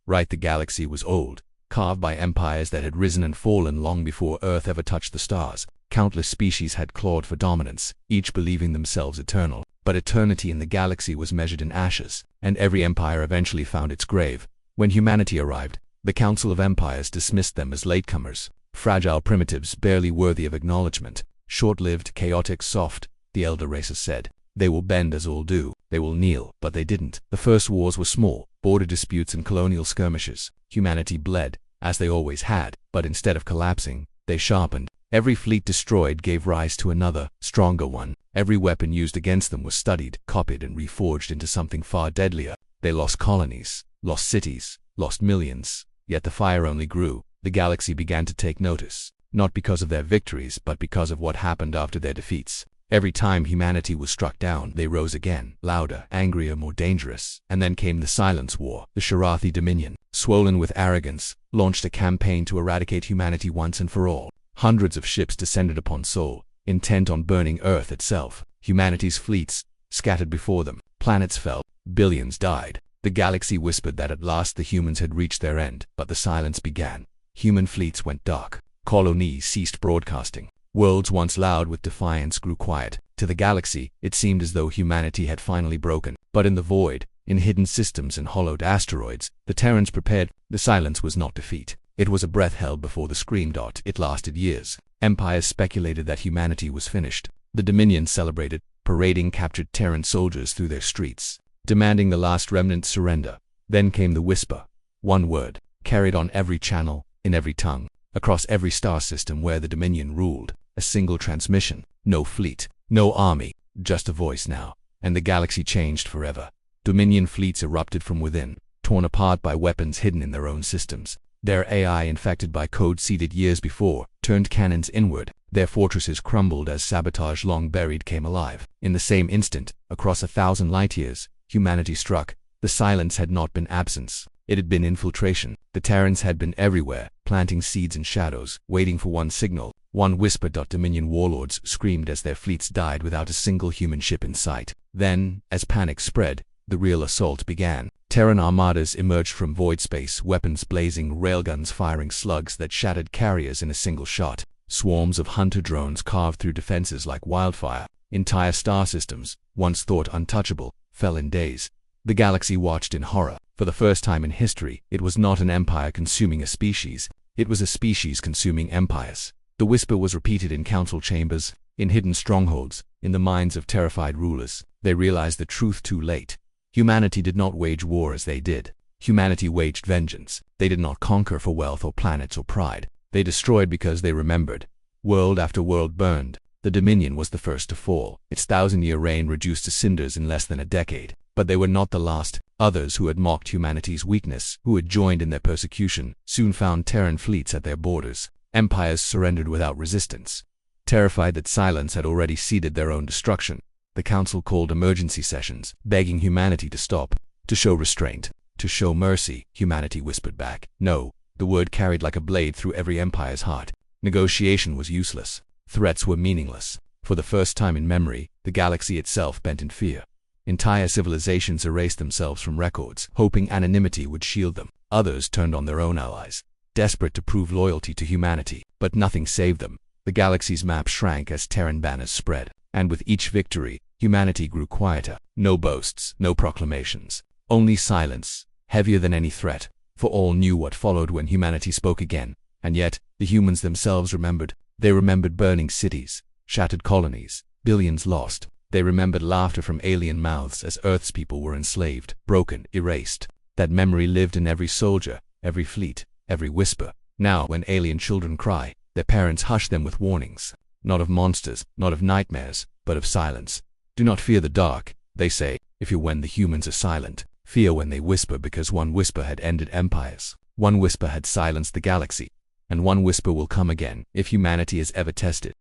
Right, the galaxy was old, carved by empires that had risen and fallen long before Earth ever touched the stars. Countless species had clawed for dominance, each believing themselves eternal. But eternity in the galaxy was measured in ashes, and every empire eventually found its grave. When humanity arrived, the Council of Empires dismissed them as latecomers, fragile primitives barely worthy of acknowledgement. Short-lived, chaotic, soft, the elder races said. They will bend as all do, they will kneel, but they didn't. The first wars were small, border disputes and colonial skirmishes. Humanity bled, as they always had, but instead of collapsing, they sharpened. Every fleet destroyed gave rise to another, stronger one. Every weapon used against them was studied, copied, and reforged into something far deadlier. They lost colonies, lost cities, lost millions. Yet the fire only grew. The galaxy began to take notice, not because of their victories, but because of what happened after their defeats. Every time humanity was struck down, they rose again, louder, angrier, more dangerous. And then came the Silence War. The Sharathi Dominion, swollen with arrogance, launched a campaign to eradicate humanity once and for all. Hundreds of ships descended upon Sol, intent on burning Earth itself. Humanity's fleets scattered before them. Planets fell. Billions died. The galaxy whispered that at last the humans had reached their end, but the silence began. Human fleets went dark. Colonies ceased broadcasting. Worlds once loud with defiance grew quiet. To the galaxy, it seemed as though humanity had finally broken. But in the void, in hidden systems and hollowed asteroids, the Terrans prepared. The silence was not defeat. It was a breath held before the scream. It lasted years. Empires speculated that humanity was finished. The Dominion celebrated, parading captured Terran soldiers through their streets, demanding the last remnants surrender. Then came the whisper. One word, carried on every channel, in every tongue, across every star system where the Dominion ruled. A single transmission. No fleet, no army, just a voice now. And the galaxy changed forever. Dominion fleets erupted from within, torn apart by weapons hidden in their own systems. Their AI, infected by code seeded years before, turned cannons inward. Their fortresses crumbled as sabotage long buried came alive. In the same instant, across 1,000 light-years, humanity struck. The silence had not been absence. It had been infiltration. The Terrans had been everywhere, planting seeds in shadows, waiting for one signal, one whisper. Dominion warlords screamed as their fleets died without a single human ship in sight. Then, as panic spread, the real assault began. Terran armadas emerged from void space, weapons blazing, railguns firing slugs that shattered carriers in a single shot. Swarms of hunter drones carved through defenses like wildfire. Entire star systems, once thought untouchable, fell in days. The galaxy watched in horror. For the first time in history, it was not an empire consuming a species. It was a species consuming empires. The whisper was repeated in council chambers, in hidden strongholds, in the minds of terrified rulers. They realized the truth too late. Humanity did not wage war as they did. Humanity waged vengeance. They did not conquer for wealth or planets or pride. They destroyed because they remembered. World after world burned. The Dominion was the first to fall. Its 1,000-year reign reduced to cinders in less than a decade. But they were not the last. Others who had mocked humanity's weakness, who had joined in their persecution, soon found Terran fleets at their borders. Empires surrendered without resistance. Terrified that silence had already seeded their own destruction, the Council called emergency sessions, begging humanity to stop, to show restraint, to show mercy. Humanity whispered back, no. The word carried like a blade through every empire's heart. Negotiation was useless. Threats were meaningless. For the first time in memory, the galaxy itself bent in fear. Entire civilizations erased themselves from records, hoping anonymity would shield them. Others turned on their own allies, desperate to prove loyalty to humanity. But nothing saved them. The galaxy's map shrank as Terran banners spread. And with each victory, humanity grew quieter. No boasts, no proclamations. Only silence, heavier than any threat. For all knew what followed when humanity spoke again. And yet, the humans themselves remembered. They remembered burning cities, shattered colonies, billions lost. They remembered laughter from alien mouths as Earth's people were enslaved, broken, erased. That memory lived in every soldier, every fleet, every whisper. Now, when alien children cry, their parents hush them with warnings. Not of monsters, not of nightmares, but of silence. Do not fear the dark, they say, if you're when the humans are silent. Fear when they whisper, because one whisper had ended empires. One whisper had silenced the galaxy. And one whisper will come again if humanity is ever tested.